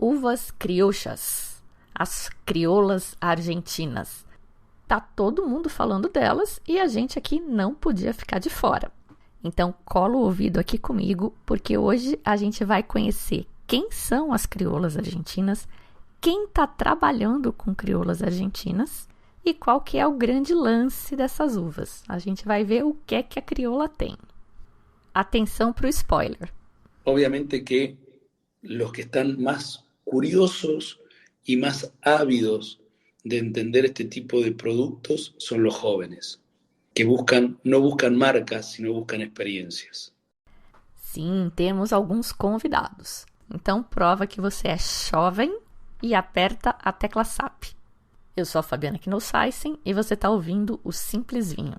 uvas criouxas, as crioulas argentinas. Tá todo mundo falando delas e a gente aqui não podia ficar de fora. Então cola o ouvido aqui comigo, porque hoje a gente vai conhecer quem são as crioulas argentinas, quem está trabalhando com crioulas argentinas e qual que é o grande lance dessas uvas. A gente vai ver o que é que a crioula tem. Atenção para o spoiler. Obviamente que los que están más curiosos y más ávidos de entender este tipo de productos son los jóvenes, que no buscan marcas, sino buscan experiencias. Sim, temos alguns convidados. Então, prova que você é jovem e aperta a tecla SAP. Eu sou a Fabiana Knossaisen e você está ouvindo o Simples Vinho.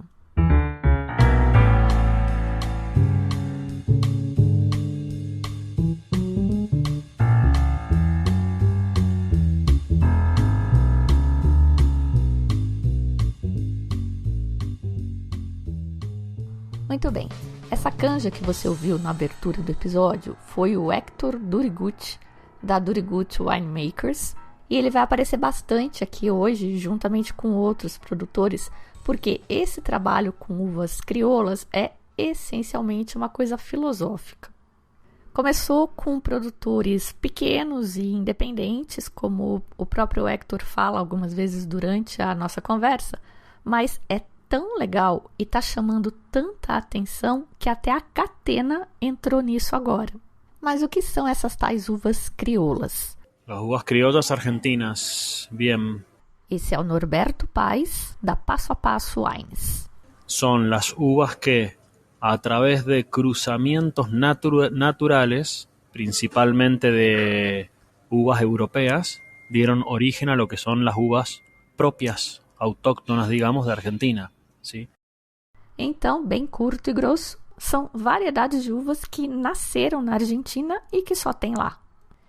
Muito bem, essa canja que você ouviu na abertura do episódio foi o Hector Durigucci, da Durigucci Winemakers, e ele vai aparecer bastante aqui hoje, juntamente com outros produtores, porque esse trabalho com uvas crioulas é essencialmente uma coisa filosófica. Começou com produtores pequenos e independentes, como o próprio Hector fala algumas vezes durante a nossa conversa, mas é tão legal e está chamando tanta atenção que até a Catena entrou nisso agora. Mas o que são essas tais uvas crioulas? Las uvas criollas argentinas, bien. Esse é o Norberto Paes, da Passo a Passo Wines. Son las uvas que, a través de cruzamientos naturales, principalmente de uvas europeas, dieron origen a lo que son las uvas propias, autóctonas, digamos, de Argentina. ¿Sí? Então, bem curto e grosso, são variedades de uvas que nasceram na Argentina e que só tem lá.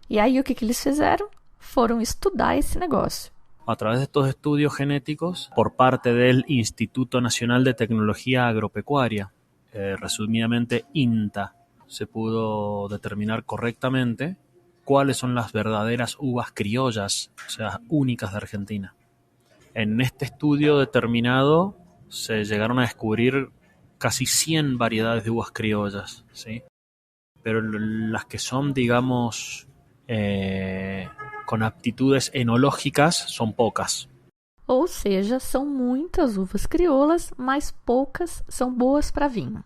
E aí, o que eles fizeram? Foram estudar esse negócio. A través de estos estudios genéticos, por parte del Instituto Nacional de Tecnología Agropecuaria, resumidamente INTA, se pudo determinar correctamente cuáles son las verdaderas uvas criollas, o sea, únicas de Argentina. En este estudio determinado se llegaron a descubrir casi 100 variedades de uvas criollas, ¿sí? Pero las que son, digamos, con aptitudes enológicas son pocas. Ou seja, são muitas uvas crioulas, mas poucas são boas para vinho.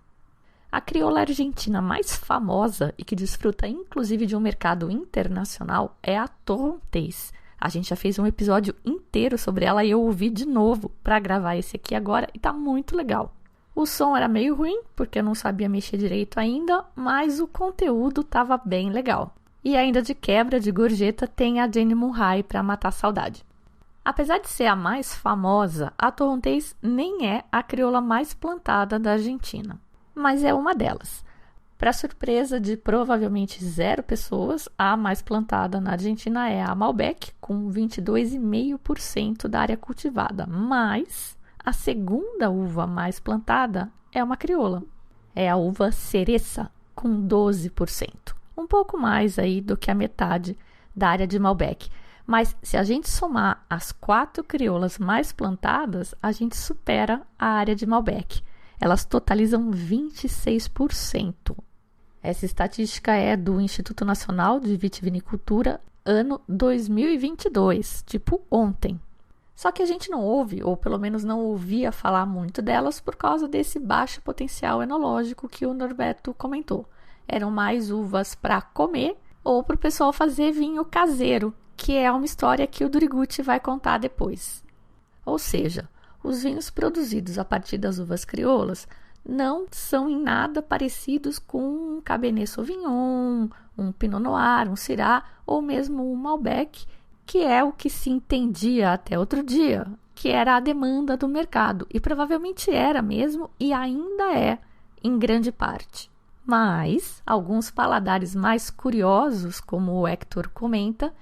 A crioula argentina mais famosa e que desfruta inclusive de um mercado internacional é a Torrontés. A gente já fez um episódio inteiro sobre ela e eu ouvi de novo para gravar esse aqui agora e tá muito legal. O som era meio ruim, porque eu não sabia mexer direito ainda, mas o conteúdo tava bem legal. E ainda de quebra de gorjeta tem a Jenny Murray para matar a saudade. Apesar de ser a mais famosa, a Torrontés nem é a crioula mais plantada da Argentina, mas é uma delas. Para surpresa de provavelmente 0 pessoas, a mais plantada na Argentina é a Malbec, com 22,5% da área cultivada. Mas a segunda uva mais plantada é uma crioula. É a uva Cereza, com 12%. Um pouco mais aí do que a metade da área de Malbec. Mas se a gente somar as 4 crioulas mais plantadas, a gente supera a área de Malbec. Elas totalizam 26%. Essa estatística é do Instituto Nacional de Vitivinicultura, ano 2022, tipo ontem. Só que a gente não ouve, ou pelo menos não ouvia falar muito delas por causa desse baixo potencial enológico que o Norberto comentou. Eram mais uvas para comer ou para o pessoal fazer vinho caseiro, que é uma história que o Durigucci vai contar depois. Ou seja, os vinhos produzidos a partir das uvas crioulas não são em nada parecidos com um Cabernet Sauvignon, um Pinot Noir, um Syrah ou mesmo um Malbec, que é o que se entendia até outro dia, que era a demanda do mercado, e provavelmente era mesmo e ainda é em grande parte. Mas alguns paladares mais curiosos, como o Hector comenta,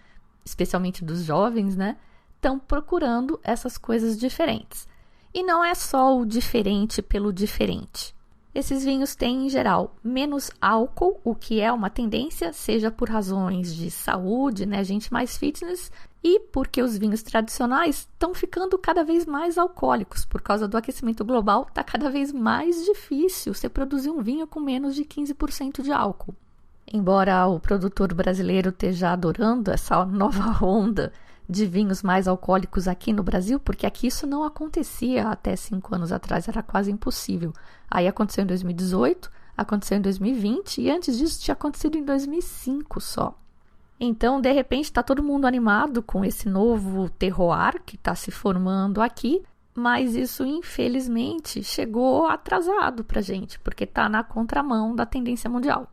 especialmente dos jovens, né, estão procurando essas coisas diferentes. E não é só o diferente pelo diferente. Esses vinhos têm, em geral, menos álcool, o que é uma tendência, seja por razões de saúde, né, gente mais fitness, e porque os vinhos tradicionais estão ficando cada vez mais alcoólicos. Por causa do aquecimento global, está cada vez mais difícil você produzir um vinho com menos de 15% de álcool. Embora o produtor brasileiro esteja adorando essa nova onda de vinhos mais alcoólicos aqui no Brasil, porque aqui isso não acontecia até 5 anos atrás, era quase impossível. Aí aconteceu em 2018, aconteceu em 2020 e antes disso tinha acontecido em 2005 só. Então, de repente, está todo mundo animado com esse novo terroir que está se formando aqui, mas isso, infelizmente, chegou atrasado para a gente, porque está na contramão da tendência mundial.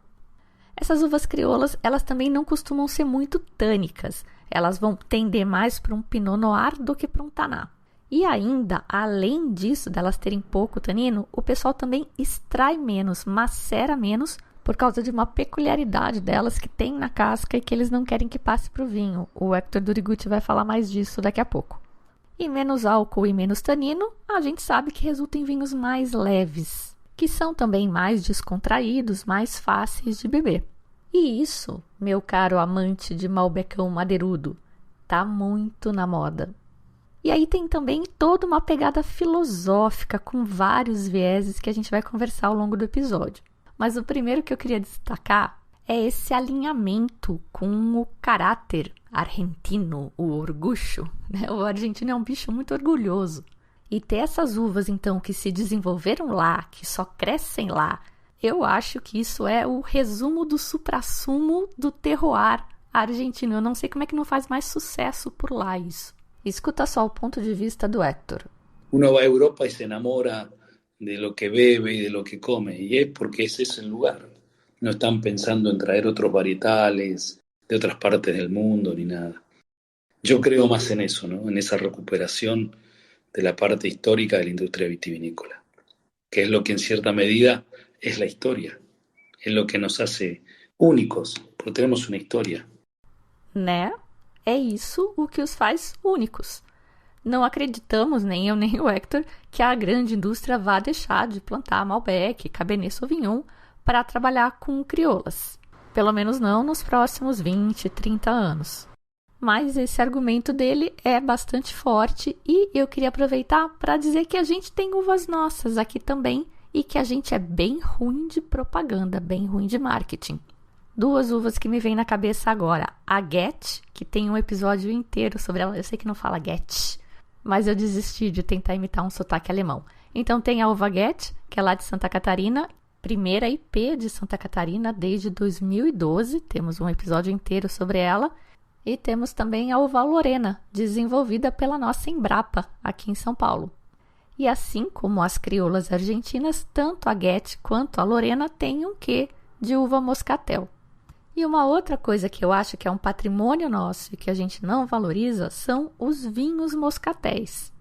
Essas uvas crioulas, elas também não costumam ser muito tânicas. Elas vão tender mais para um Pinot Noir do que para um Taná. E ainda, além disso, delas terem pouco tanino, o pessoal também extrai menos, macera menos, por causa de uma peculiaridade delas que tem na casca e que eles não querem que passe para o vinho. O Hector Duriguti vai falar mais disso daqui a pouco. E menos álcool e menos tanino, a gente sabe que resulta em vinhos mais leves, que são também mais descontraídos, mais fáceis de beber. E isso, meu caro amante de malbecão madeirudo, tá muito na moda. E aí tem também toda uma pegada filosófica com vários vieses que a gente vai conversar ao longo do episódio. Mas o primeiro que eu queria destacar é esse alinhamento com o caráter argentino, o orgulho, né? O argentino é um bicho muito orgulhoso. E ter essas uvas, então, que se desenvolveram lá, que só crescem lá, eu acho que isso é o resumo do suprassumo do terroir argentino. Eu não sei como é que não faz mais sucesso por lá isso. Escuta só o ponto de vista do Hector. Uno va a Europa y se enamora de lo que bebe y de lo que come, y es porque ese es el lugar. No están pensando en traer otros varietales de otras partes del mundo ni nada. Yo creo más en eso, ¿no? En esa recuperación de la parte histórica de la industria vitivinícola, que es lo que en cierta medida es la historia, es lo que nos hace únicos, porque tenemos una historia. Né? É isso o que os faz únicos. Não acreditamos, nem eu nem o Hector, que a grande indústria vá deixar de plantar Malbec, Cabernet Sauvignon para trabalhar com crioulas. Pelo menos não nos próximos 20, 30 anos. Mas esse argumento dele é bastante forte e eu queria aproveitar para dizer que a gente tem uvas nossas aqui também e que a gente é bem ruim de propaganda, bem ruim de marketing. 2 uvas que me vêm na cabeça agora. A Get, que tem um episódio inteiro sobre ela. Eu sei que não fala Get, mas eu desisti de tentar imitar um sotaque alemão. Então tem a uva Get, que é lá de Santa Catarina, primeira IP de Santa Catarina desde 2012. Temos um episódio inteiro sobre ela. E temos também a uva Lorena, desenvolvida pela nossa Embrapa, aqui em São Paulo. E assim como as crioulas argentinas, tanto a Get quanto a Lorena têm um quê de uva moscatel. E uma outra coisa que eu acho que é um patrimônio nosso e que a gente não valoriza são os vinhos moscatéis.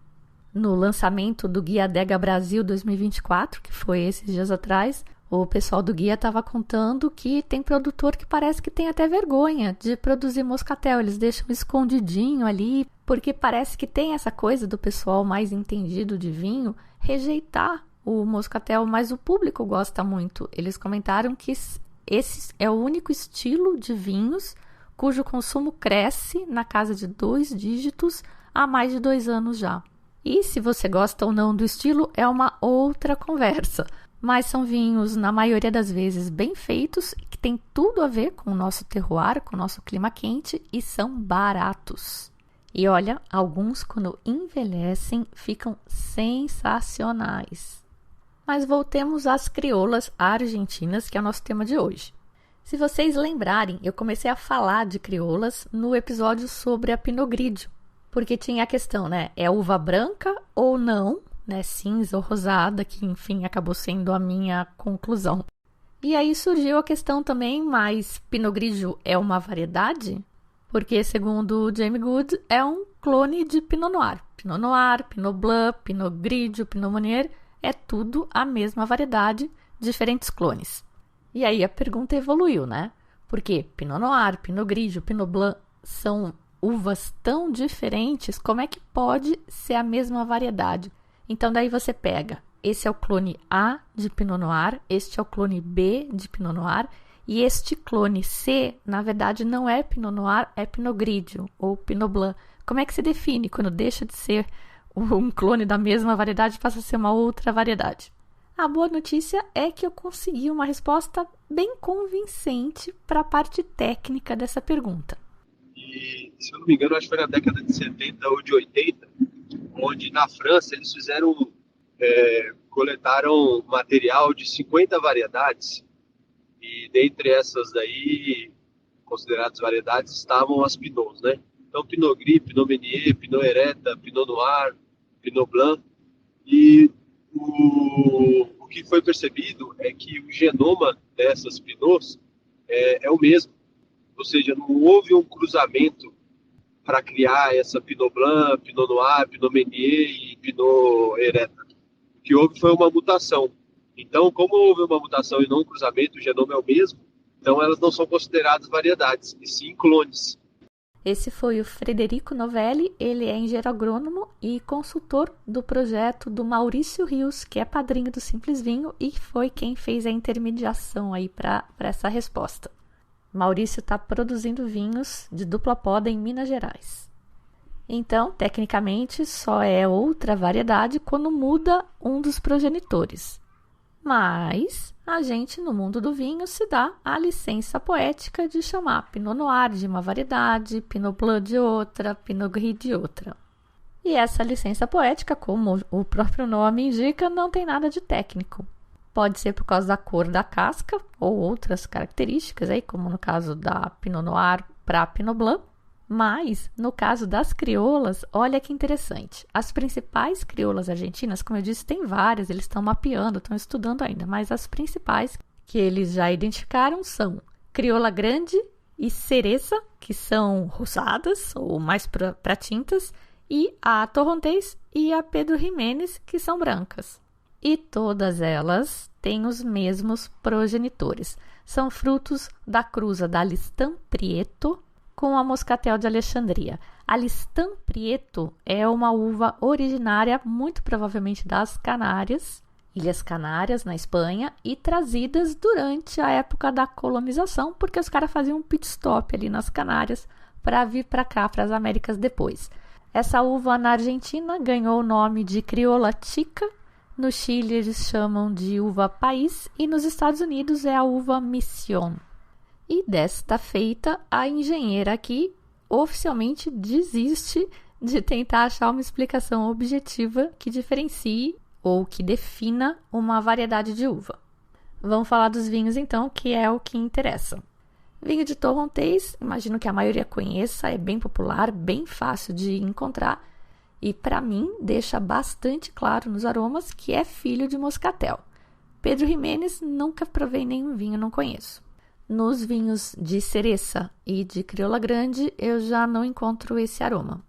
No lançamento do Guia Adega Brasil 2024, que foi esses dias atrás, o pessoal do guia estava contando que tem produtor que parece que tem até vergonha de produzir moscatel. Eles deixam escondidinho ali, porque parece que tem essa coisa do pessoal mais entendido de vinho rejeitar o moscatel, mas o público gosta muito. Eles comentaram que esse é o único estilo de vinhos cujo consumo cresce na casa de 2 dígitos há mais de 2 anos já. E se você gosta ou não do estilo é uma outra conversa. Mas são vinhos, na maioria das vezes, bem feitos, que tem tudo a ver com o nosso terroir, com o nosso clima quente e são baratos. E olha, alguns quando envelhecem ficam sensacionais. Mas voltemos às crioulas argentinas, que é o nosso tema de hoje. Se vocês lembrarem, eu comecei a falar de crioulas no episódio sobre a Pinot Grigio, porque tinha a questão, né? É uva branca ou não? Né, cinza ou rosada, que enfim acabou sendo a minha conclusão. E aí surgiu a questão também, mas Pinot Grigio é uma variedade? Porque segundo o Jamie Goode é um clone de Pinot Noir. Pinot Noir, Pinot Blanc, Pinot Grigio, Pinot Meunier é tudo a mesma variedade, diferentes clones. E aí a pergunta evoluiu, né? Porque Pinot Noir, Pinot Grigio, Pinot Blanc são uvas tão diferentes, como é que pode ser a mesma variedade? Então, daí você pega esse é o clone A de Pinot Noir, este é o clone B de Pinot Noir, e este clone C, na verdade, não é Pinot Noir, é Pinot Grigio ou Pinot Blanc. Como é que se define quando deixa de ser um clone da mesma variedade e passa a ser uma outra variedade? A boa notícia é que eu consegui uma resposta bem convincente para a parte técnica dessa pergunta. E, se eu não me engano, acho que foi na década de 70 ou de 80, onde na França eles coletaram material de 50 variedades, e dentre essas daí, consideradas variedades, estavam as Pinots, né? Então, Pinot Gris, Pinot Meunier, Pinot Hereta, Pinot Noir, Pinot Blanc. E o que foi percebido é que o genoma dessas Pinots é o mesmo. Ou seja, não houve um cruzamento para criar essa Pinot Blanc, Pinot Noir, Pinot Meunier e Pinot Hereta. O que houve foi uma mutação. Então, como houve uma mutação e não um cruzamento, o genoma é o mesmo, então elas não são consideradas variedades, e sim clones. Esse foi o Frederico Novelli, ele é engenheiro agrônomo e consultor do projeto do Maurício Rios, que é padrinho do Simples Vinho e foi quem fez a intermediação aí para essa resposta. Maurício está produzindo vinhos de dupla poda em Minas Gerais. Então, tecnicamente, só é outra variedade quando muda um dos progenitores. Mas a gente, no mundo do vinho, se dá a licença poética de chamar Pinot Noir de uma variedade, Pinot Blanc de outra, Pinot Gris de outra. E essa licença poética, como o próprio nome indica, não tem nada de técnico. Pode ser por causa da cor da casca ou outras características, aí, como no caso da Pinot Noir para Pinot Blanc. Mas, no caso das crioulas, olha que interessante. As principais crioulas argentinas, como eu disse, tem várias, eles estão mapeando, estão estudando ainda, mas as principais que eles já identificaram são crioula grande e cereza, que são rosadas ou mais para tintas, e a torrontés e a Pedro Ximénez, que são brancas. E todas elas têm os mesmos progenitores. São frutos da cruza da Listán Prieto com a Moscatel de Alexandria. A Listán Prieto é uma uva originária, muito provavelmente das Canárias, Ilhas Canárias, na Espanha, e trazidas durante a época da colonização, porque os caras faziam um pit stop ali nas Canárias para vir para cá, para as Américas depois. Essa uva na Argentina ganhou o nome de crioula chica, no Chile eles chamam de uva país e nos Estados Unidos é a uva Mission. E desta feita, a engenheira aqui oficialmente desiste de tentar achar uma explicação objetiva que diferencie ou que defina uma variedade de uva. Vamos falar dos vinhos então, que é o que interessa. Vinho de torrontés, imagino que a maioria conheça, é bem popular, bem fácil de encontrar e para mim deixa bastante claro nos aromas que é filho de moscatel. Pedro Ximénez, nunca provei nenhum vinho, não conheço. Nos vinhos de cereza e de crioula grande, eu já não encontro esse aroma.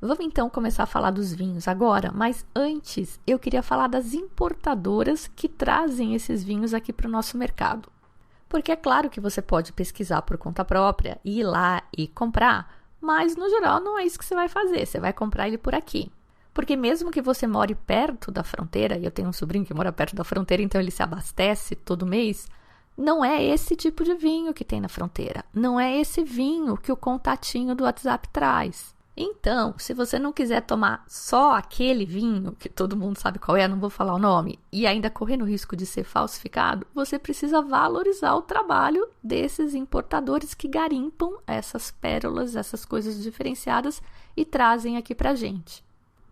Vamos então começar a falar dos vinhos agora, mas antes eu queria falar das importadoras que trazem esses vinhos aqui para o nosso mercado. Porque é claro que você pode pesquisar por conta própria, ir lá e comprar, mas no geral não é isso que você vai fazer, você vai comprar ele por aqui. Porque mesmo que você more perto da fronteira, e eu tenho um sobrinho que mora perto da fronteira, então ele se abastece todo mês, não é esse tipo de vinho que tem na fronteira. Não é esse vinho que o contatinho do WhatsApp traz. Então, se você não quiser tomar só aquele vinho, que todo mundo sabe qual é, não vou falar o nome, e ainda correndo o risco de ser falsificado, você precisa valorizar o trabalho desses importadores que garimpam essas pérolas, essas coisas diferenciadas e trazem aqui pra gente.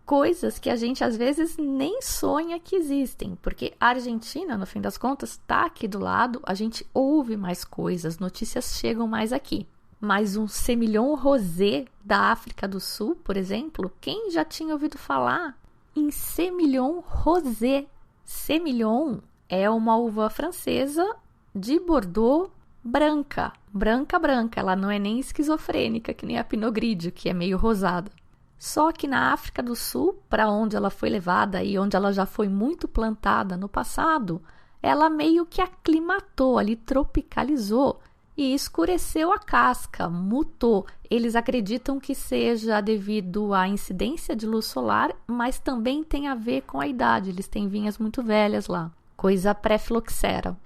Coisas que a gente às vezes nem sonha que existem, porque a Argentina, no fim das contas, está aqui do lado, a gente ouve mais coisas, notícias chegam mais aqui. Mas um Semillon Rosé da África do Sul, por exemplo, quem já tinha ouvido falar em Semillon Rosé? Semillon é uma uva francesa de Bordeaux branca, branca, ela não é nem esquizofrênica, que nem a Pinot Grigio, que é meio rosada. Só que na África do Sul, para onde ela foi levada e onde ela já foi muito plantada no passado, ela meio que aclimatou ali, tropicalizou e escureceu a casca, mutou. Eles acreditam que seja devido à incidência de luz solar, mas também tem a ver com a idade. Eles têm vinhas muito velhas lá, coisa pré-filoxera.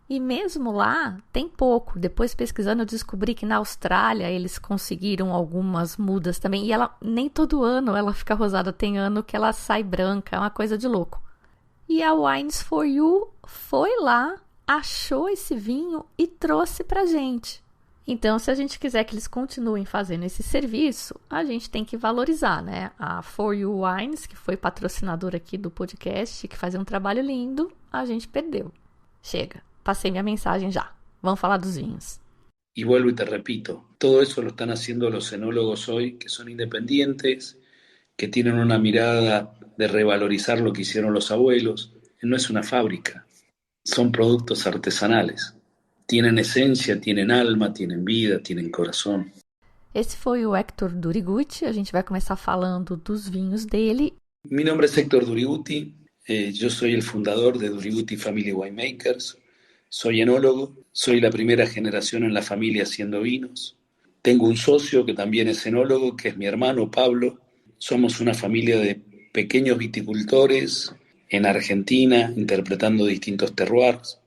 E mesmo lá, tem pouco. Depois, pesquisando, eu descobri que na Austrália eles conseguiram algumas mudas também. E ela, nem todo ano ela fica rosada. Tem ano que ela sai branca. É uma coisa de louco. E a Wines for You foi lá, achou esse vinho e trouxe pra gente. Então, se a gente quiser que eles continuem fazendo esse serviço, a gente tem que valorizar, né? A For You Wines, que foi patrocinadora aqui do podcast, que fazia um trabalho lindo, a gente perdeu. Chega. Pasé mi mensaje ya. Vamos a hablar de los vinos. Y vuelvo y te repito, todo eso lo están haciendo los enólogos hoy, que son independientes, que tienen una mirada de revalorizar lo que hicieron los abuelos. No es una fábrica, son productos artesanales. Tienen esencia, tienen alma, tienen vida, tienen corazón. Esse foi o Héctor Duriguti. A gente vai começar falando dos vinhos dele. Mi nombre es Héctor Duriguti. Yo soy el fundador de Duriguti Family Winemakers. Soy enólogo, soy la primera generación en la familia haciendo vinos. Tengo un socio que también es enólogo, que es mi hermano Pablo. Somos una familia de pequeños viticultores en Argentina, interpretando distintos terroirs.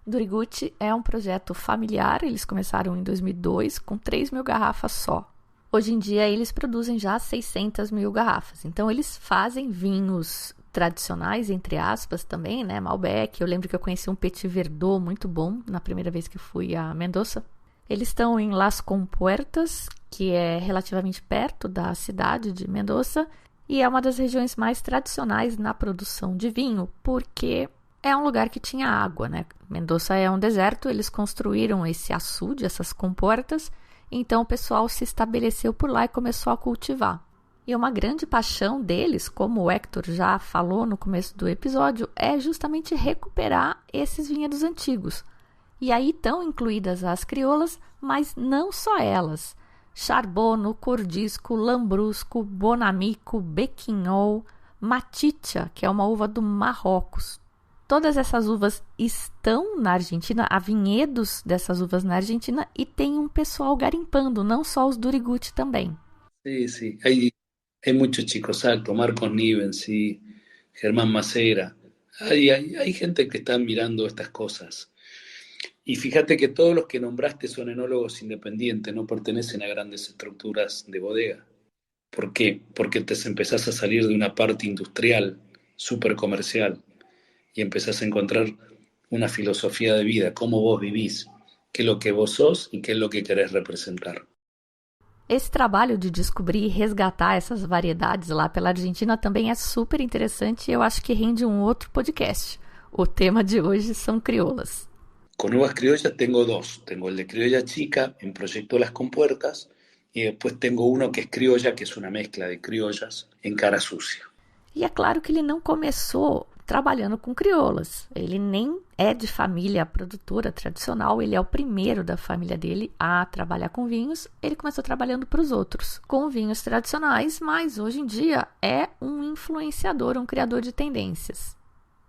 Duriguti é um projeto familiar, eles começaram em 2002 com 3 mil garrafas só. Hoje em dia eles produzem já 600 mil garrafas, então eles fazem vinhos tradicionais, entre aspas, também, né? Malbec. Eu lembro que eu conheci um Petit Verdot muito bom na primeira vez que fui a Mendoza. Eles estão em Las Compuertas, que é relativamente perto da cidade de Mendoza, e é uma das regiões mais tradicionais na produção de vinho, porque é um lugar que tinha água, né? Mendoza é um deserto, eles construíram esse açude, essas comportas, então o pessoal se estabeleceu por lá e começou a cultivar. E uma grande paixão deles, como o Héctor já falou no começo do episódio, é justamente recuperar esses vinhedos antigos. E aí estão incluídas as crioulas, mas não só elas. Charbono, Cordisco, Lambrusco, Bonamico, Bequinhol, Maticha, que é uma uva do Marrocos. Todas essas uvas estão na Argentina, há vinhedos dessas uvas na Argentina e tem um pessoal garimpando, não só os Duriguti também. Sí, sí. Hay muchos chicos altos, Marcos Niven, sí, Germán Macera. Hay gente que está mirando estas cosas. Y fíjate que todos los que nombraste son enólogos independientes, no pertenecen a grandes estructuras de bodega. ¿Por qué? Porque te empezás a salir de una parte industrial, súper comercial, y empezás a encontrar una filosofía de vida, cómo vos vivís, qué es lo que vos sos y qué es lo que querés representar. Esse trabalho de descobrir e resgatar essas variedades lá pela Argentina também é super interessante e eu acho que rende um outro podcast. O tema de hoje são crioulas. Con uvas criollas tengo dos. Tengo el de criolla chica en Proyecto Las Compuertas y después tengo uno que es criolla, que es una mezcla de criollas en Cara Sucia. E é claro que ele não começou trabalhando com crioulas. Ele nem é de família produtora tradicional, ele é o primeiro da família dele a trabalhar com vinhos. Ele começou trabalhando para os outros, com vinhos tradicionais, mas hoje em dia é um influenciador, um criador de tendências.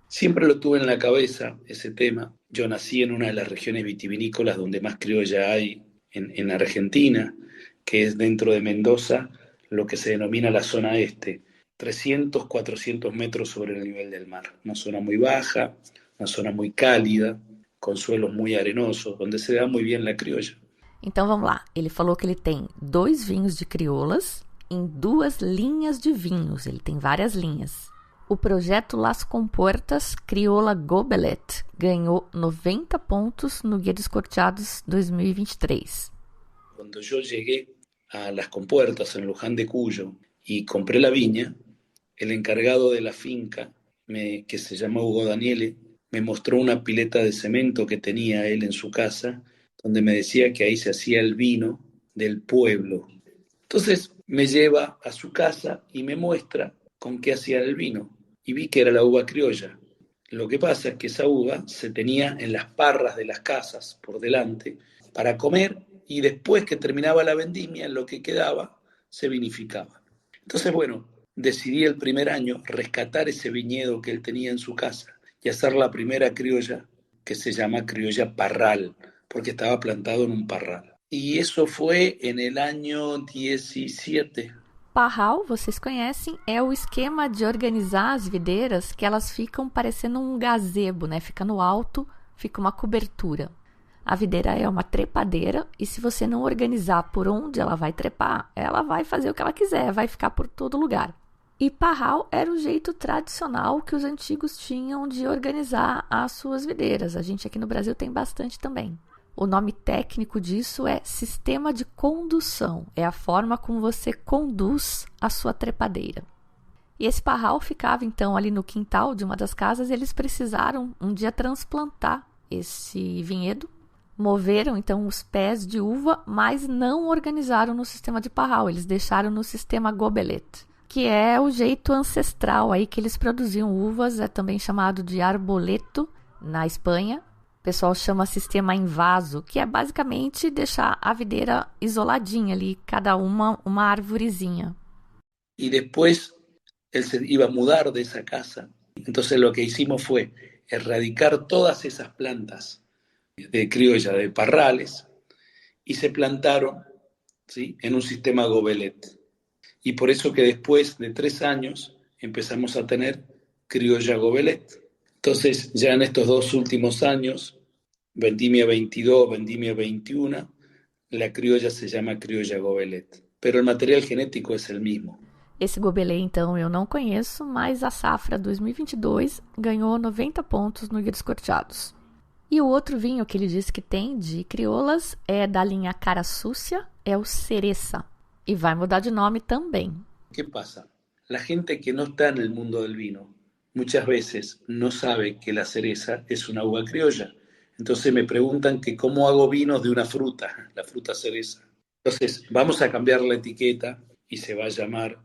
Siempre lo tuve en la cabeza, ese tema. Yo nací en una de las regiones vitivinícolas donde más criolla hay en Argentina, que es dentro de Mendoza, lo que se denomina la zona este. 300, 400 metros sobre el nivel del mar. Una zona muy baja, una zona muy cálida, con suelos muy arenosos, donde se da muy bien la criolla. Então vamos lá, ele falou que ele tem 2 vinhos de crioulas em 2 linhas de vinhos, ele tem várias linhas. O projeto Las Compuertas Crioula Gobelet ganhou 90 pontos no Guia dos Corteados 2023. Cuando yo llegué a Las Compuertas, en Luján de Cuyo, y compré la viña, el encargado de la finca, que se llama Hugo Daniele, me mostró una pileta de cemento que tenía él en su casa, donde me decía que ahí se hacía el vino del pueblo. Entonces me lleva a su casa y me muestra con qué hacía el vino, y vi que era la uva criolla. Lo que pasa es que esa uva se tenía en las parras de las casas por delante para comer, y después que terminaba la vendimia, lo que quedaba se vinificaba. Entonces, bueno, decidí el primer año rescatar ese viñedo que él tenía en su casa y hacer la primera criolla, que se llama criolla Parral, porque estaba plantado en un parral. Y eso fue en el año 17. Parral, vocês conhecem, é o esquema de organizar as videiras que elas ficam parecendo um gazebo, né? Fica no alto, fica uma cobertura. A videira é uma trepadeira e se você não organizar por onde ela vai trepar, ela vai fazer o que ela quiser, vai ficar por todo lugar. E parral era o jeito tradicional que os antigos tinham de organizar as suas videiras. A gente aqui no Brasil tem bastante também. O nome técnico disso é sistema de condução. É a forma como você conduz a sua trepadeira. E esse parral ficava então ali no quintal de uma das casas e eles precisaram um dia transplantar esse vinhedo. Moveram então os pés de uva, mas não organizaram no sistema de parral. Eles deixaram no sistema gobelet, que é o jeito ancestral aí que eles produziam uvas. É também chamado de arboleto na Espanha. O pessoal chama sistema em vaso, que é basicamente deixar a videira isoladinha ali, cada uma arvorezinha. Y después él se iba a mudar de esa casa. Entonces lo que hicimos fue erradicar todas esas plantas de criolla, de parrales, y se plantaron, ¿sí?, en un sistema gobelet. Y por eso que después de 3 años empezamos a tener criolla gobelet. Entonces, ya en estos 2 últimos años, vendimia 22, vendimia 21, la criolla se llama criolla gobelet. Pero el material genético es el mismo. Esse gobelet, então, eu não conheço, mas a safra 2022 ganhou 90 pontos no Guia dos Corteados. E o outro vinho que ele disse que tem de crioulas é da linha Cara Sucia, é o Cereza. E vai mudar de nome também. ¿Qué pasa? La gente que no está en el mundo del vino muchas veces no sabe que la cereza es una uva criolla. Entonces me preguntan que cómo hago vinos de una fruta, la fruta cereza. Entonces vamos a cambiar la etiqueta y se va a llamar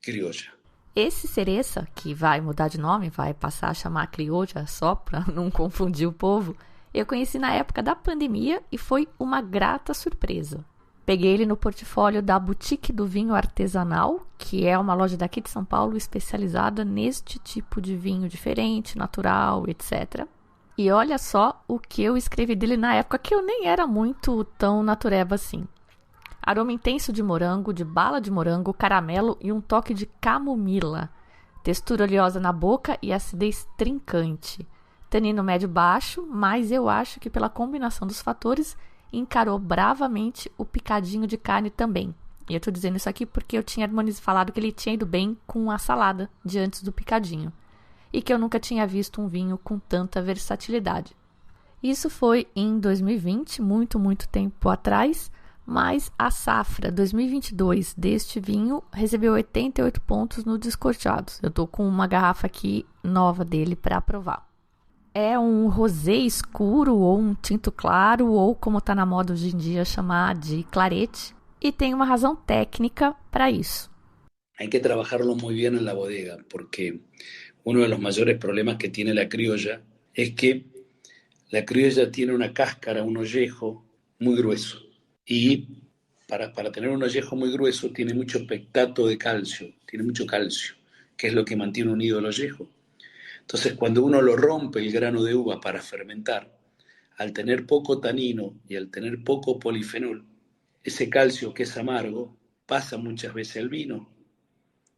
criolla. Esse Cereza, que vai mudar de nome, vai passar a chamar criolla só para não confundir o povo, eu conheci na época da pandemia e foi uma grata surpresa. Peguei ele no portfólio da Boutique do Vinho Artesanal, que é uma loja daqui de São Paulo especializada neste tipo de vinho diferente, natural, etc. E olha só o que eu escrevi dele na época, que eu nem era muito tão natureba assim. Aroma intenso de morango, de bala de morango, caramelo e um toque de camomila. Textura oleosa na boca e acidez trincante. Tanino médio baixo, mas eu acho que pela combinação dos fatores encarou bravamente o picadinho de carne também. E eu tô dizendo isso aqui porque eu tinha falado que ele tinha ido bem com a salada de antes do picadinho. E que eu nunca tinha visto um vinho com tanta versatilidade. Isso foi em 2020, muito tempo atrás, mas a safra 2022 deste vinho recebeu 88 pontos no Descorteados. Eu tô com uma garrafa aqui nova dele para provar. É um rosé escuro ou um tinto claro, ou como está na moda hoje em dia chamar de clarete, e tem uma razão técnica para isso. Hay que trabajarlo muy bien en la bodega, porque uno de los mayores problemas que tiene la criolla es que la criolla tiene una cáscara, un ollejo muy grueso. Y para tener un ollejo muy grueso tiene mucho pectato de calcio, tiene mucho calcio, que es lo que mantiene unido el ollejo. Entonces, cuando uno lo rompe el grano de uva para fermentar, al tener poco tanino y al tener poco polifenol, ese calcio que es amargo pasa muchas veces al vino,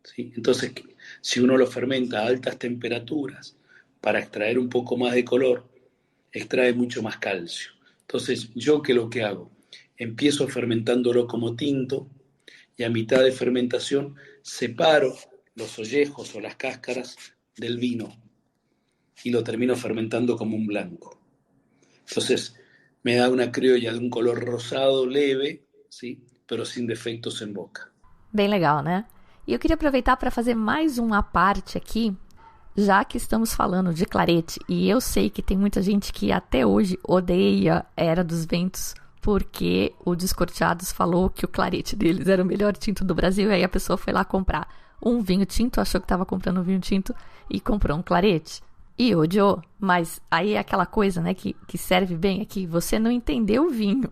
¿sí? Entonces, si uno lo fermenta a altas temperaturas para extraer un poco más de color, extrae mucho más calcio. Entonces, yo lo que hago, empiezo fermentándolo como tinto y a mitad de fermentación separo los ollejos o las cáscaras del vino y lo termino fermentando como un blanco. Entonces me da una criolla de un color rosado leve, ¿sí?, pero sin defectos en boca. Bem legal, né? E eu queria aproveitar para fazer mais uma parte aqui, já que estamos falando de clarete, e eu sei que tem muita gente que até hoje odeia Era dos Ventos, porque o Descorteados falou que o clarete deles era o melhor tinto do Brasil, e aí a pessoa foi lá comprar um vinho tinto, achou que estava comprando um vinho tinto e comprou um clarete. E odiou, mas aí é aquela coisa, né, que serve bem aqui, você não entendeu o vinho.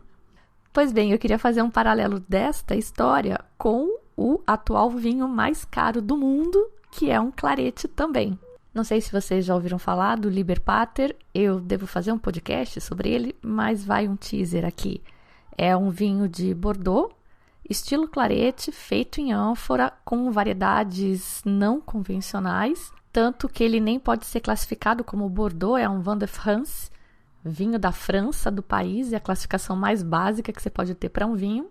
Pois bem, eu queria fazer um paralelo desta história com o atual vinho mais caro do mundo, que é um clarete também. Não sei se vocês já ouviram falar do Liber Pater, eu devo fazer um podcast sobre ele, mas vai um teaser aqui. É um vinho de Bordeaux, estilo clarete, feito em ânfora, com variedades não convencionais, tanto que ele nem pode ser classificado como Bordeaux, é um Vin de France, vinho da França, do país, é a classificação mais básica que você pode ter para um vinho.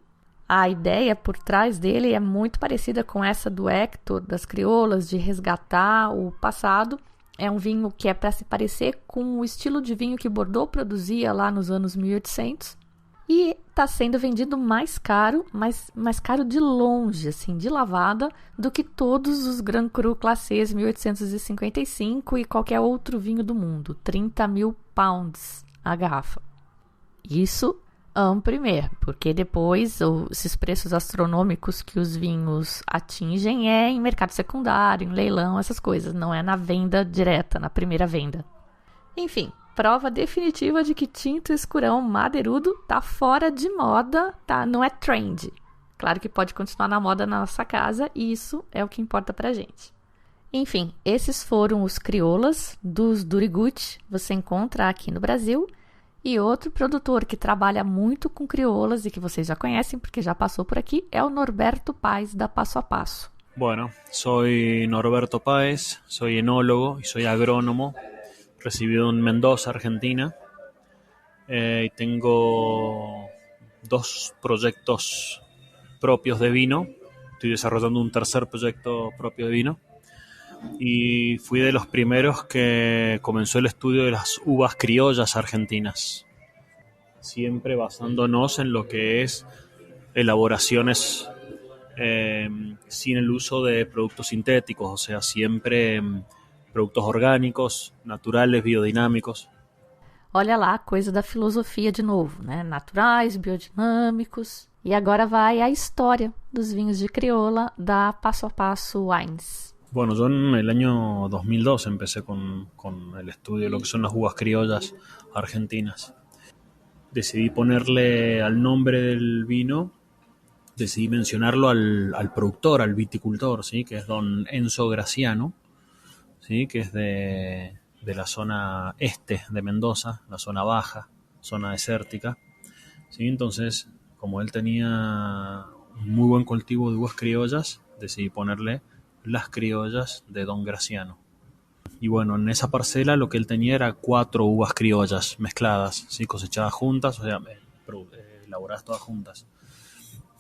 A ideia por trás dele é muito parecida com essa do Hector, das crioulas, de resgatar o passado. É um vinho que é para se parecer com o estilo de vinho que Bordeaux produzia lá nos anos 1800. E está sendo vendido mais caro, mas mais caro de longe, assim, de lavada, do que todos os Grand Cru Classés 1855 e qualquer outro vinho do mundo. 30 mil pounds a garrafa. Isso en primeiro, porque depois esses preços astronômicos que os vinhos atingem é em mercado secundário, em leilão, essas coisas, não é na venda direta, na primeira venda. Enfim, prova definitiva de que tinto escurão madeirudo tá fora de moda, tá? Não é trend. Claro que pode continuar na moda na nossa casa e isso é o que importa pra gente. Enfim, esses foram os crioulas dos Durigucci, você encontra aqui no Brasil. E outro produtor que trabalha muito com crioulas e que vocês já conhecem porque já passou por aqui é o Norberto Paes da Passo a Passo. Bueno, soy Norberto Páez, soy enólogo y soy agrónomo, residido en Mendoza, Argentina, y tengo 2 proyectos propios de vino. Estoy desarrollando un tercer proyecto propio de vino y fui de los primeros que comenzó el estudio de las uvas criollas argentinas, siempre basándonos en lo que es elaboraciones sin el uso de productos sintéticos, o sea, siempre productos orgânicos, naturales, biodinámicos. Olha lá, coisa da filosofia de novo, né? Naturais, biodinâmicos. E agora vai a história dos vinhos de crioula da Passo a Passo Wines. Bueno, yo en el año 2002 empecé con el estudio de lo que son las uvas criollas argentinas. Decidí ponerle al nombre del vino, decidí mencionarlo al productor, al viticultor, ¿sí? Que es don Enzo Graciano, ¿sí? Que es de la zona este de Mendoza, la zona baja, zona desértica, ¿sí? Entonces, como él tenía un muy buen cultivo de uvas criollas, decidí ponerle las criollas de don Graciano. Y bueno, en esa parcela lo que él tenía era 4 uvas criollas mezcladas, ¿sí? Cosechadas juntas, o sea, elaboradas todas juntas,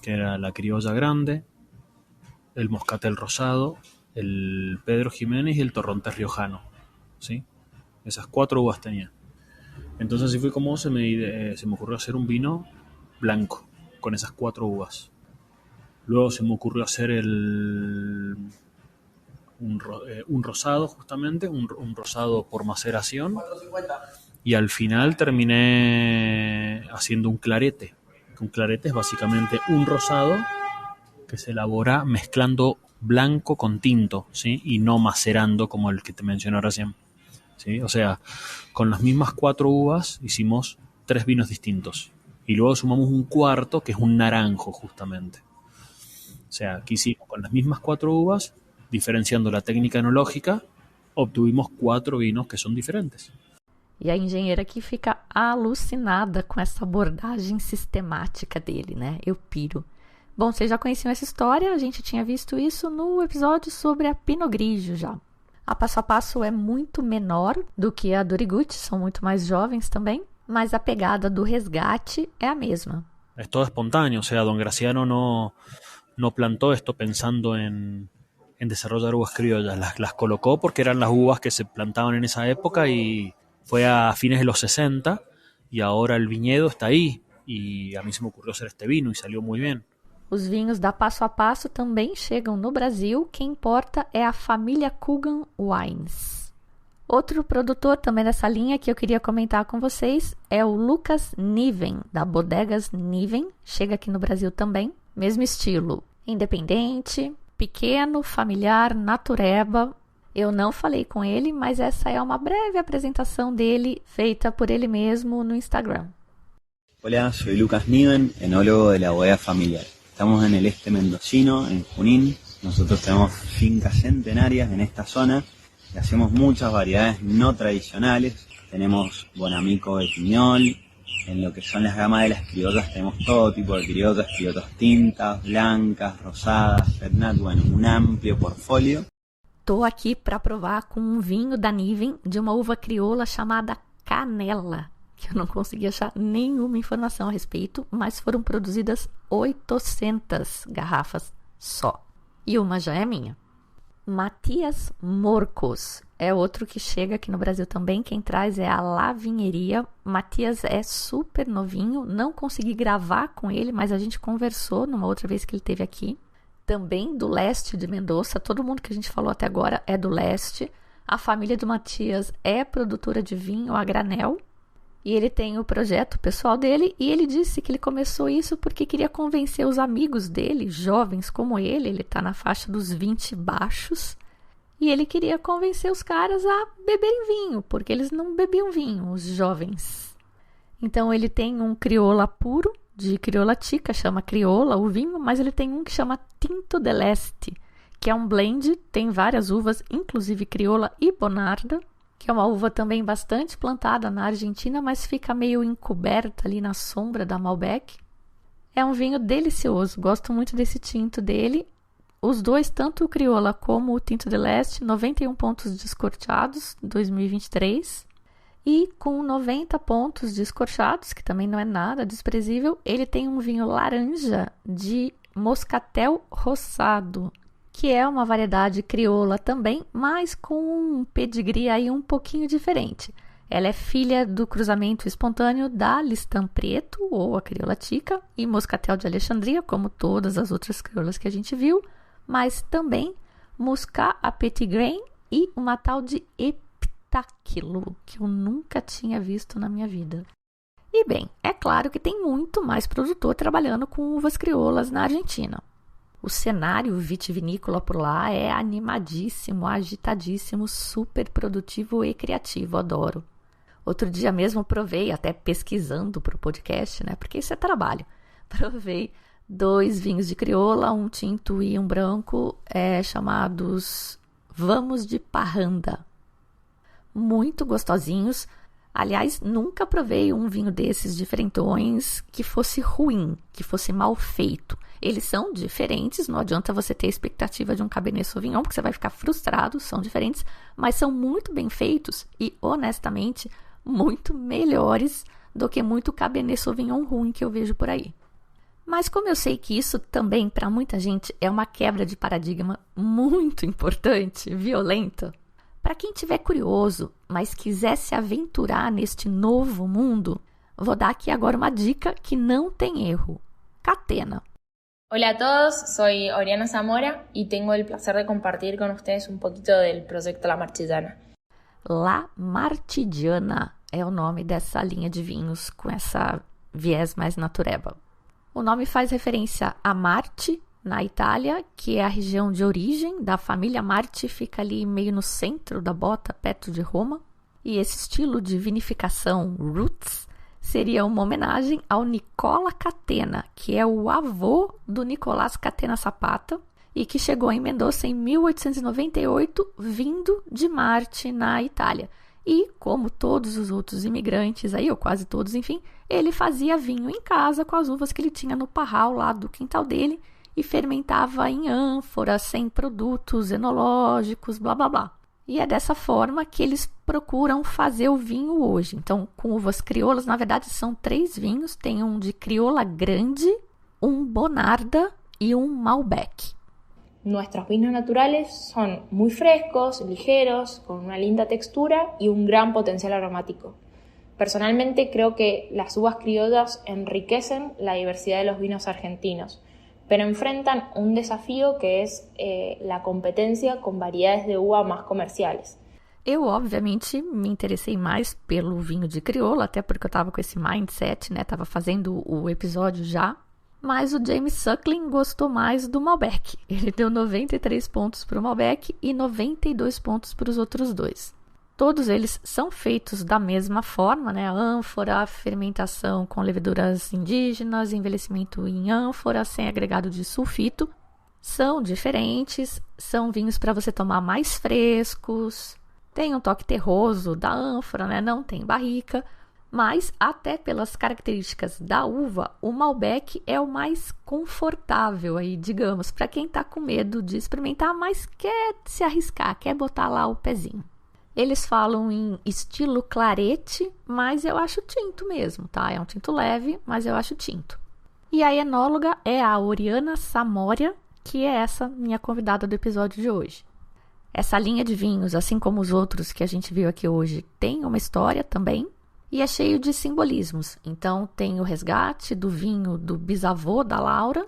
que era la criolla grande, el moscatel rosado, el Pedro Jiménez y el torrontés riojano, ¿sí? Esas 4 uvas tenía. Entonces así fue como se me ocurrió hacer un vino blanco con esas 4 uvas. Luego se me ocurrió hacer un rosado, justamente, un rosado por maceración, y al final terminé haciendo un clarete. Un clarete es básicamente un rosado que se elabora mezclando blanco con tinto, ¿sí? Y no macerando como el que te mencioné recién, ¿sí? O sea, con las mismas 4 uvas hicimos 3 vinos distintos y luego sumamos un cuarto que es un naranjo, justamente. O sea, aquí hicimos con las mismas 4 uvas, diferenciando la técnica enológica, obtuvimos 4 vinos que são diferentes. E a engenheira aqui fica alucinada com essa abordagem sistemática dele, né? Eu piro. Bom, vocês já conheciam essa história, a gente tinha visto isso no episódio sobre a Pinot Grigio já. A Passo a Passo é muito menor do que a Durigucci, são muito mais jovens também, mas a pegada do resgate é a mesma. Es todo espontáneo, o sea, don Graciano no plantó esto pensando en desarrollar uvas criollas, las colocó porque eran las uvas que se plantaban en esa época y fue a fines de los 60 y ahora el viñedo está ahí y a mí se me ocurrió hacer este vino y salió muy bien. Os vinhos da Passo a Passo também chegam no Brasil, quem importa é a família Coogan Wines. Outro produtor também dessa linha que eu queria comentar com vocês é o Lucas Niven, da Bodegas Niven, chega aqui no Brasil também, mesmo estilo, independente, pequeno, familiar, natureba. Eu não falei com ele, mas essa é uma breve apresentação dele, feita por ele mesmo no Instagram. Hola, soy Lucas Niven, enólogo de la bodega familiar. Estamos en el este mendocino, en Junín. Nosotros tenemos fincas centenarias en esta zona y hacemos muchas variedades no tradicionales. Tenemos Bonamico de Piñol. En lo que son las gamas de las criollas tenemos todo tipo de criollas tintas, blancas, rosadas, Pernat, bueno, un amplio portfólio. Tô aqui para provar com um vinho da Niven de uma uva crioula chamada Canela, que eu não consegui achar nenhuma informação a respeito, mas foram produzidas 800 garrafas só. E uma já é minha. Matias Morcos é outro que chega aqui no Brasil também. Quem traz é a La Vinheria. Matias é super novinho, não consegui gravar com ele, mas a gente conversou numa outra vez que ele esteve aqui. Também do leste de Mendoza, todo mundo que a gente falou até agora é do leste. A família do Matias é produtora de vinho a granel. E ele tem o projeto pessoal dele, e ele disse que ele começou isso porque queria convencer os amigos dele, jovens como ele está na faixa dos 20 baixos, e ele queria convencer os caras a beberem vinho, porque eles não bebiam vinho, os jovens. Então ele tem um crioula puro, de crioula tica, chama crioula o vinho, mas ele tem um que chama Tinto del Este, que é um blend, tem várias uvas, inclusive crioula e bonarda, que é uma uva também bastante plantada na Argentina, mas fica meio encoberta ali na sombra da Malbec. É um vinho delicioso, gosto muito desse tinto dele. Os dois, tanto o Crioula como o Tinto del Este, 91 pontos descorchados, 2023. E com 90 pontos descorchados, que também não é nada desprezível, ele tem um vinho laranja de Moscatel Roçado, que é uma variedade crioula também, mas com um pedigree aí um pouquinho diferente. Ela é filha do cruzamento espontâneo da Listan Preto, ou a crioula tica, e Moscatel de Alexandria, como todas as outras crioulas que a gente viu, mas também Muscat à Petit Grain e uma tal de Heptáquilo, que eu nunca tinha visto na minha vida. E bem, é claro que tem muito mais produtor trabalhando com uvas crioulas na Argentina. O cenário vitivinícola por lá é animadíssimo, agitadíssimo, super produtivo e criativo, adoro. Outro dia mesmo provei, até pesquisando para o podcast, né? Porque isso é trabalho. Provei 2 vinhos de crioula, um tinto e um branco, chamados Vamos de Parranda. Muito gostosinhos. Aliás, nunca provei um vinho desses diferentões que fosse ruim, que fosse mal feito. Eles são diferentes, não adianta você ter expectativa de um Cabernet Sauvignon, porque você vai ficar frustrado, são diferentes, mas são muito bem feitos e, honestamente, muito melhores do que muito Cabernet Sauvignon ruim que eu vejo por aí. Mas como eu sei que isso também, para muita gente, é uma quebra de paradigma muito importante, violenta, para quem estiver curioso, mas quiser se aventurar neste novo mundo, vou dar aqui agora uma dica que não tem erro. Catena. Hola a todos, soy Oriana Zamora y tengo el placer de compartir con ustedes un poquito del proyecto La Marchigiana. La Marchigiana é o nome dessa linha de vinhos com essa viés mais natureba. O nome faz referência a Marte, na Itália, que é a região de origem da família Marti, fica ali meio no centro da bota, perto de Roma. E esse estilo de vinificação roots seria uma homenagem ao Nicola Catena, que é o avô do Nicolás Catena Zapata e que chegou em Mendoza em 1898, vindo de Marte, na Itália. E, como todos os outros imigrantes aí, ou quase todos, enfim, ele fazia vinho em casa com as uvas que ele tinha no parral lá do quintal dele e fermentava em ânforas, sem produtos enológicos, blá blá blá. E é dessa forma que eles procuram fazer o vinho hoje. Então, com uvas crioulas, na verdade, são 3 vinhos. Tem um de crioula grande, um bonarda e um Malbec. Nuestros vinos naturales son muy frescos, ligeros, con una linda textura y un gran potencial aromático. Personalmente creo que las uvas criollas enriquecen la diversidad de los vinos argentinos, pero enfrentan un desafío que es la competencia con variedades de uva más comerciales. Eu, obviamente, me interessei mais pelo vinho de crioula, até porque eu estava com esse mindset, né? Estava fazendo o episódio já. Mas o James Suckling gostou mais do Malbec. Ele deu 93 pontos para o Malbec e 92 pontos para os outros 2. Todos eles são feitos da mesma forma, né? Ânfora, fermentação com leveduras indígenas, envelhecimento em ânfora, sem agregado de sulfito. São diferentes, são vinhos para você tomar mais frescos, Tem um toque terroso da ânfora, né? Não tem barrica, mas até pelas características da uva, o Malbec é o mais confortável aí, digamos, para quem está com medo de experimentar, mas quer se arriscar, quer botar lá o pezinho. Eles falam em estilo clarete, mas eu acho tinto mesmo, tá? É um tinto leve, mas eu acho tinto. E a enóloga é a Oriana Samória, que é essa minha convidada do episódio de hoje. Essa linha de vinhos, assim como os outros que a gente viu aqui hoje, tem uma história também e é cheio de simbolismos. Então tem o resgate do vinho do bisavô da Laura,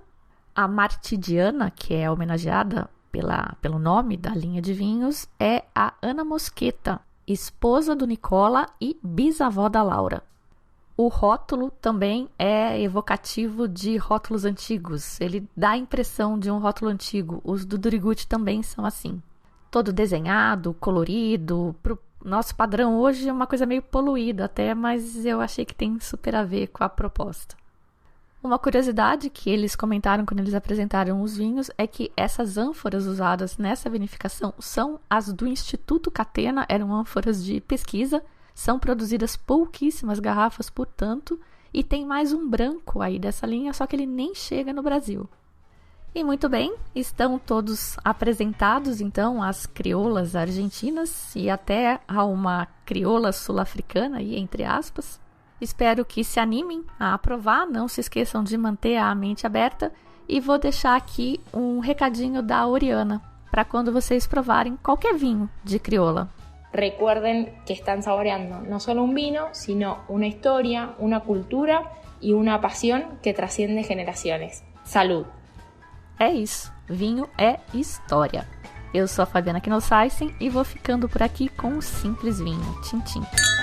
a Martidiana, que é homenageada pelo nome da linha de vinhos, é a Ana Mosqueta, esposa do Nicola e bisavó da Laura. O rótulo também é evocativo de rótulos antigos. Ele dá a impressão de um rótulo antigo. Os do Duriguti também são assim. Todo desenhado, colorido. Pro nosso padrão hoje é uma coisa meio poluída até, mas eu achei que tem super a ver com a proposta. Uma curiosidade que eles comentaram quando eles apresentaram os vinhos é que essas ânforas usadas nessa vinificação são as do Instituto Catena, eram ânforas de pesquisa. São produzidas pouquíssimas garrafas, portanto, e tem mais um branco aí dessa linha, só que ele nem chega no Brasil. E muito bem, estão todos apresentados, então, as crioulas argentinas e até a uma crioula sul-africana, aí, entre aspas. Espero que se animem a aprovar, não se esqueçam de manter a mente aberta e vou deixar aqui um recadinho da Oriana, para quando vocês provarem qualquer vinho de crioula. Recuerden que están saboreando no solo un vino, sino una historia, una cultura y una pasión que trasciende generaciones. Salud! É isso, vinho é história. Eu sou a Fabiana Knossaisen e vou ficando por aqui com um simples vinho. Tchim, tchim.